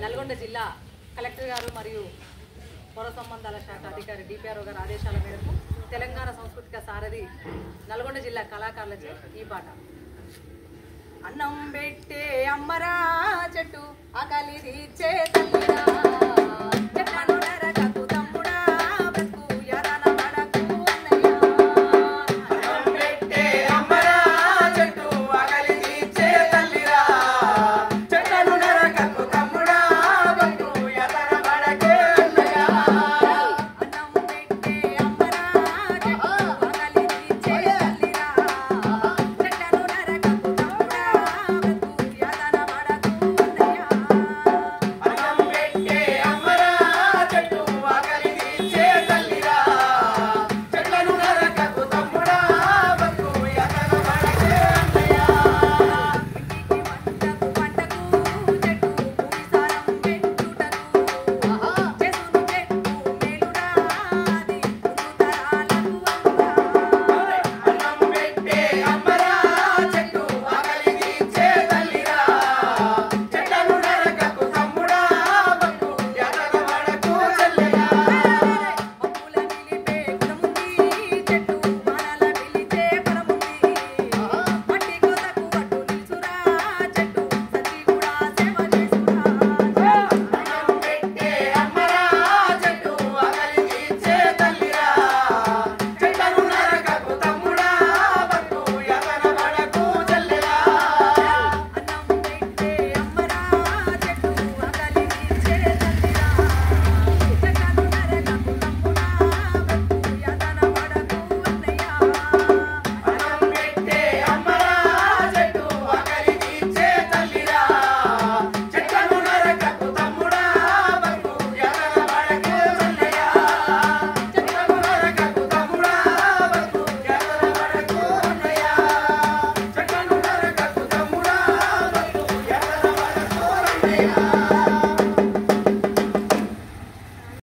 నల్గొండ జిల్లా కలెక్టర్ గారు మరియు పౌర సంబంధాల శాఖ అధికారి డిపిఆర్ఓ గారి ఆదేశాల మేరకు తెలంగాణ సాంస్కృతిక సారథి నల్గొండ జిల్లా కళాకారులచే ఈ పాట. అన్నం పెట్టే అమ్మరా చెట్టు ఆకలి తీర్చే